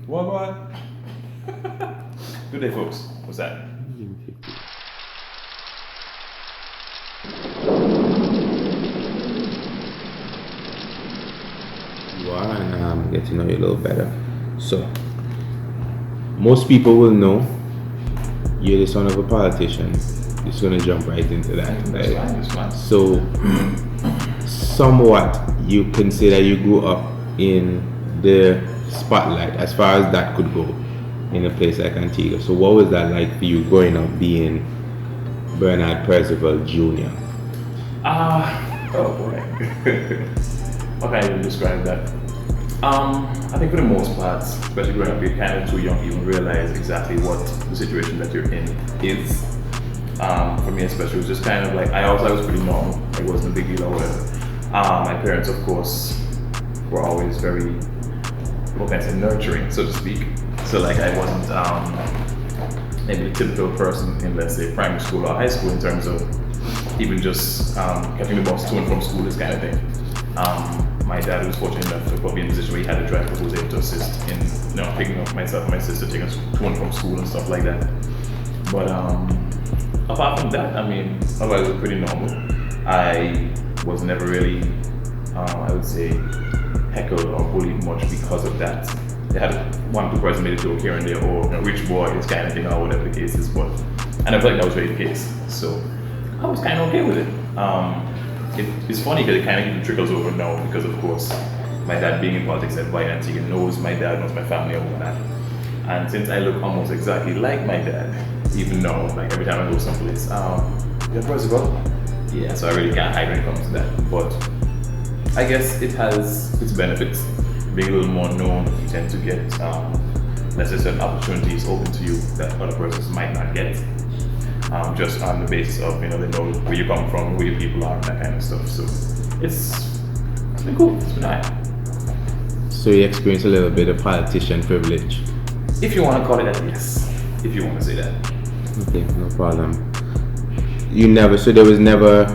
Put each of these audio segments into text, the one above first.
What? Good day, folks. What's that? You are, and get to know you a little better. So, most people will know you're the son of a politician. Just gonna jump right into that. Right? That's fine. So, somewhat, you can say that you grew up in the spotlight, as far as that could go, in a place like Antigua. So, what was that like for you growing up being Bernard Percival Jr.? Oh boy. How can I even describe that? I think for the most part, especially growing up, you're kind of too young to even realize exactly what the situation that you're in is. For me especially, it was just kind of like, I was pretty normal. It wasn't a big deal or whatever. My parents, of course, were always very, what can I say, nurturing, so to speak. So like I wasn't maybe the typical person in, let's say, primary school or high school in terms of even just catching the bus to and from school, this kind of thing. My dad was fortunate enough to put me in a position where he had a driver who was able to assist in, picking up myself and my sister, taking us to and from school and stuff like that. But apart from that, I mean, otherwise it was pretty normal. I was never really, I would say, heckled or bullied much because of that. They had one or two person made a joke here and there, or rich boy, this kind of thing, or whatever the case is. But I never felt like that was really the case. So I was kind of okay with it. It's funny because it kind of even trickles over now because, of course, my dad being in politics at White Antigua knows my dad, knows my family, and whatnot. And since I look almost exactly like my dad, even now, like every time I go someplace, you're Percival? Yeah, so I really can't hide when it comes to that. But I guess it has its benefits. Being a little more known, you tend to get, let's say, certain opportunities open to you that other persons might not get. Just on the basis of, they know where you come from, who your people are, and that kind of stuff. So it's been cool. It's been alright. So you experienced a little bit of politician privilege. If you want to call it that, yes. If you want to say that. Okay, no problem. So there was never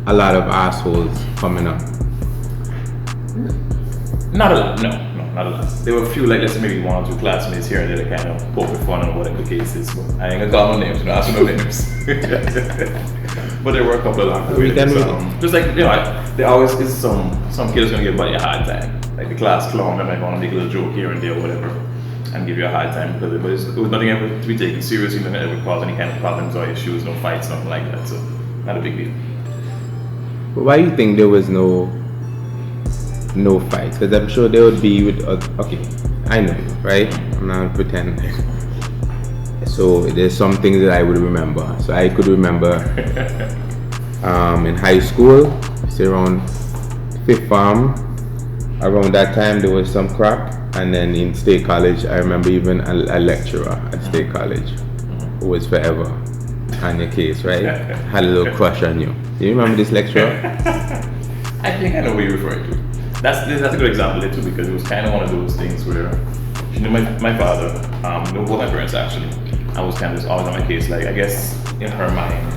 a lot of assholes coming up. Not a lot, no, not a lot. There were a few, like let's say maybe one or two classmates here and there that kind of poke fun or whatever the case is. But I ain't gonna call no names, ask no names. But there were a couple of just like, there always is some kid gonna give buddy a hard time. Like the class clown that might want to make a little joke here and there or whatever and give you a hard time because it was nothing ever to be taken seriously, nothing ever caused any kind of problems or issues, no fights, nothing like that. So not a big deal. But why do you think there was no fights? Because I'm sure there would be with okay, I know you, right? I'm not pretending. So there's some things that I would remember. So I could remember in high school, say around fifth form, around that time there was some crap. And then in state college, I remember even a lecturer at state college who was forever on your case, right? Had a little crush on you. Do you remember this lecturer? I think I know what you're referring to. That's a good example there too, because it was kind of one of those things where, my father, both my parents actually, I was kind of just always on my case. Like I guess in her mind,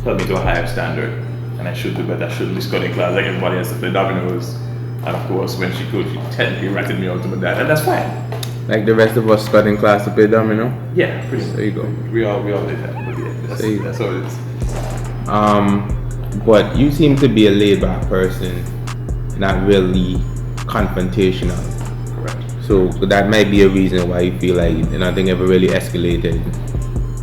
held me to a higher standard, and I should do better. I shouldn't be studying class like everybody else to play dominoes. And of course, when she could, she technically ratted me out to my dad, and that's fine. Like the rest of us studying class to play domino? Yeah, pretty much. There you go. We all did that, but yeah, that's how it is. But you seem to be a laid-back person, not really confrontational. Correct. So that might be a reason why you feel like nothing ever really escalated.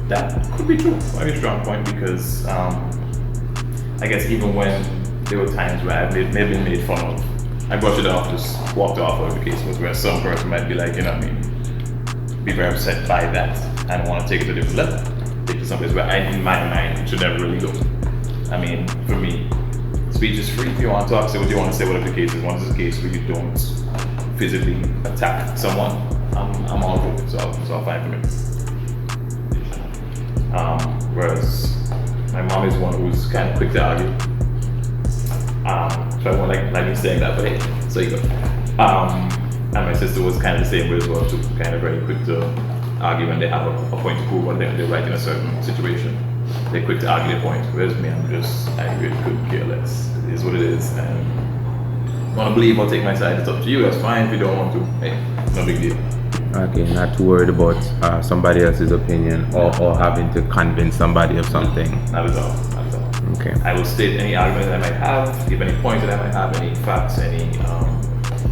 That could be true. Might be a strong point because I guess even when there were times where I've maybe been made fun of, I brushed it off, just walked off, whatever the case was, where some person might be like, be very upset by that and want to take it to a different level. Take it to someplace where in my mind, it should never really go. I mean, for me, speech is free. If you want to talk, say what you want to say, whatever the case is. Once it's a case where you don't physically attack someone, I'm all good. It's all fine for me. Whereas my mom is one who's kind of quick to argue. So I won't like me saying that, but hey, so you go. And my sister was kind of the same way as well, too. Kind of very quick to argue when they have a point to prove, or they're right in a certain situation. They're quick to argue their point. Whereas me, I really couldn't care less. It is what it is, and want to believe or take my side, it's up to you. That's fine. If you don't want to, hey, no big deal. Okay, not too worried about somebody else's opinion or having to convince somebody of something. Not at all. Not at all. Okay. I will state any argument that I might have, give any points that I might have, any facts, any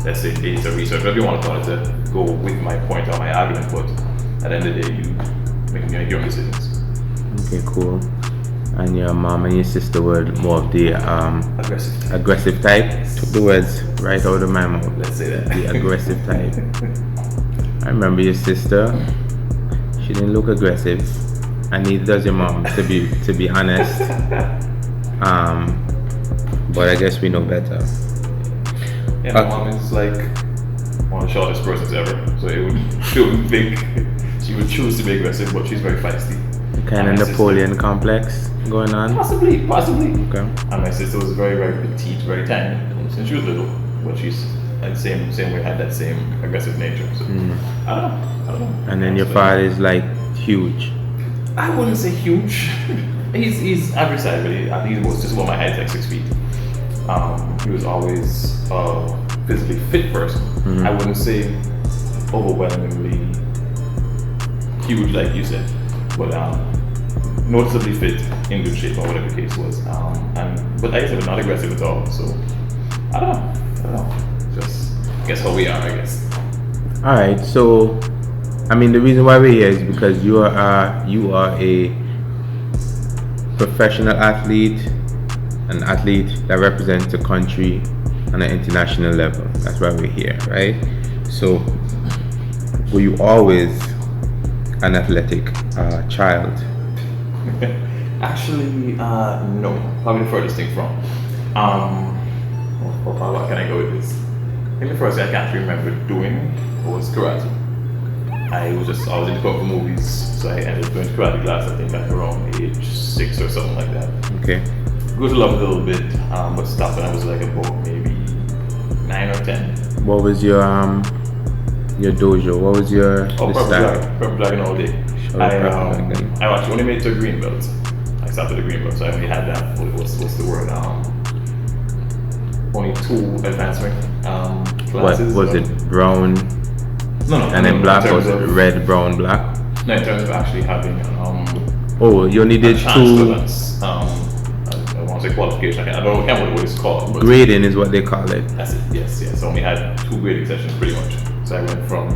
let's say data research, whatever you want to call it, to go with my point or my argument. But at the end of the day, you make your own decisions. Okay, cool. And your mom and your sister were more of the aggressive type. Took the words right out of my mouth. Let's say that. The aggressive type. I remember your sister. She didn't look aggressive, and neither does your mom. To be honest. But I guess we know better. Yeah, my mom is like one of the shortest persons ever, so she would think she would choose to be aggressive, but she's very feisty. Kind of Napoleon complex going on? Possibly. Okay. And my sister was very, very petite, very tiny since she was little, but she's the same way, had that same aggressive nature. So I don't know. And then your father is like huge. I wouldn't say huge. He's average size, really. I think he was just about my height, like 6 feet. He was always a physically fit person. I wouldn't say overwhelmingly huge, like you said, but noticeably fit, in good shape, or whatever the case was. But like I said, not aggressive at all. So I don't know. Just guess how we are, I guess. All right. So, I mean, the reason why we're here is because you are a professional athlete, an athlete that represents the country on an international level. That's why we're here, right? So, were you always an athletic child? Actually, no. Probably the furthest thing from. What can I go with this? I think the first thing I can't remember doing was karate. I was in the kung fu movies, so I ended up doing karate class, I think at around age 6 or something like that. Okay. Grew to love it a little bit, but stopped when I was like about maybe 9 or 10. What was your dojo? What was your Purple Dragon all day. I actually only made it to a green belt. I started a green belt, so I only had that. What's the word? Only 2 advancement classes. What was it? Brown. No. And then black, was it red, brown, black? No, in terms of actually having you only did 2. I want to say qualification. I don't know what it's called. But grading is what they call it. That's it. Yes. So I only had 2 grading sessions, pretty much. So I went from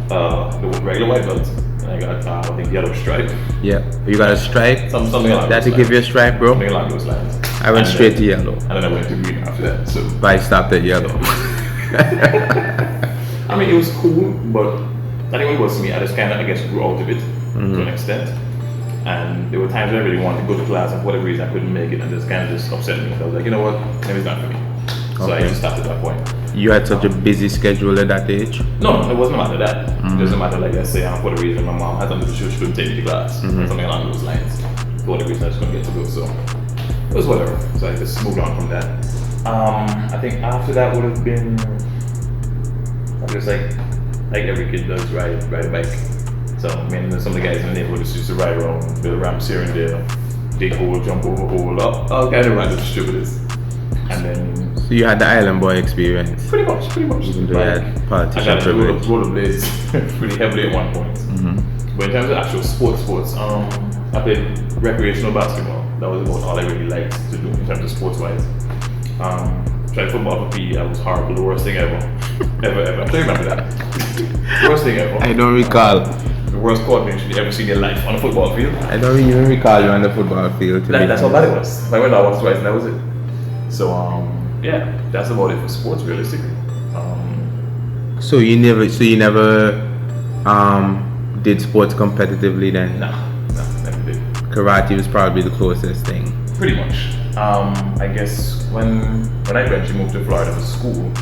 the regular white belt, and I got I think yellow stripe. Yeah, you got a stripe. Something along that to give you a stripe, bro. Something along those lines. I went straight to yellow. And then I went to green after that. So. But I stopped at yellow. I mean, it was cool, but I think what it was to me, I just kind of, I guess, grew out of it to an extent. And there were times when I really wanted to go to class, and for whatever reason I couldn't make it, and this kind of just upset me. So I was like, you know what, maybe it's not for me. So I just stopped at that point. You had such a busy schedule at that age? No, it wasn't matter that. It doesn't matter, like let's say, for whatever reason, my mom had something to she couldn't take me to class, something along those lines. For whatever reason, I just couldn't get to go, so it was whatever. So I just moved on from that. I think after that would have been, I'm just like every kid does, ride a bike. So I mean, some of the guys in the neighborhood just used to ride around, build ramps here and there, dig hole, jump over hole, all kind of random distributors. And then. So you had the island boy experience? Pretty much. Even though you had politician privilege. I rollerblades pretty heavily at one point. But in terms of actual sports, I played recreational basketball. That was about all I really liked to do in terms of sports-wise. Tried football for PE. I was horrible. The worst thing ever. ever. I'm sure you remember that. Worst thing ever. I don't recall. The worst coordination you ever seen in your life on a football field. I don't even recall you on the football field. That's how bad it was. I went out once, twice, and that was it. So, yeah, that's about it for sports, realistically. So you never did sports competitively then? No, never did. Karate was probably the closest thing. Pretty much. I guess when I eventually moved to Florida for school,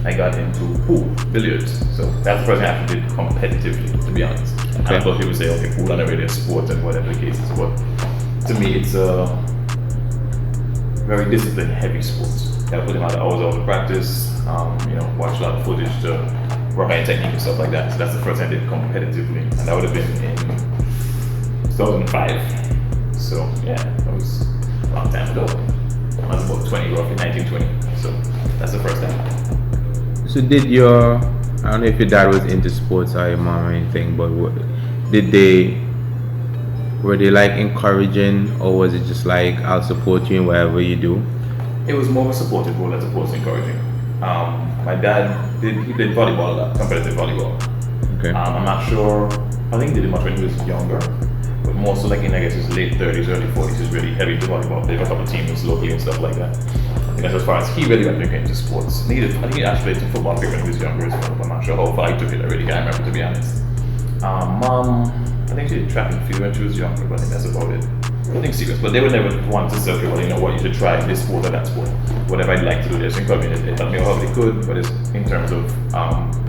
I got into pool, billiards. So that's the first thing I actually did competitively, to be honest. Okay. And I thought people would say, okay, pool, not really a sport and whatever the case is, but to me, it's a very discipline heavy sport. I put in a lot of hours of practice, watch a lot of footage to work on technique and stuff like that. So that's the first time I did competitively, and that would have been in 2005. So yeah, that was a long time ago. I was about 20, roughly 19, 20. So that's the first thing. So I don't know if your dad was into sports or your mom or anything, but were they like encouraging, or was it just like, I'll support you in whatever you do? It was more of a supportive role as opposed to encouraging. My dad he played volleyball a lot, competitive volleyball. Okay. I'm not sure, I think he did it much when he was younger, but more so like in, I guess, his late 30s, early 40s, he's really heavy into volleyball. Played for a couple of teams locally and stuff like that. I think that's as far as he really got into sports. I think he actually played some football when he was younger as well, but I'm not sure how far he took it. I really can't remember, to be honest. Mom, I think she did track and field when she was younger, but I think that's about it. Nothing serious, but they would never want to say, okay, well, you know what, you should try this sport or that sport. Whatever I'd like to do, just encourage me. It helped me how they could, but it's in terms of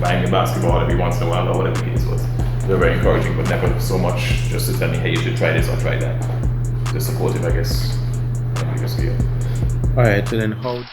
buying a basketball every once in a while or whatever the case was. They're very encouraging, but never so much just to tell me, hey, you should try this or try that. Just supportive, I guess. On a bigger scale. Alright, so then how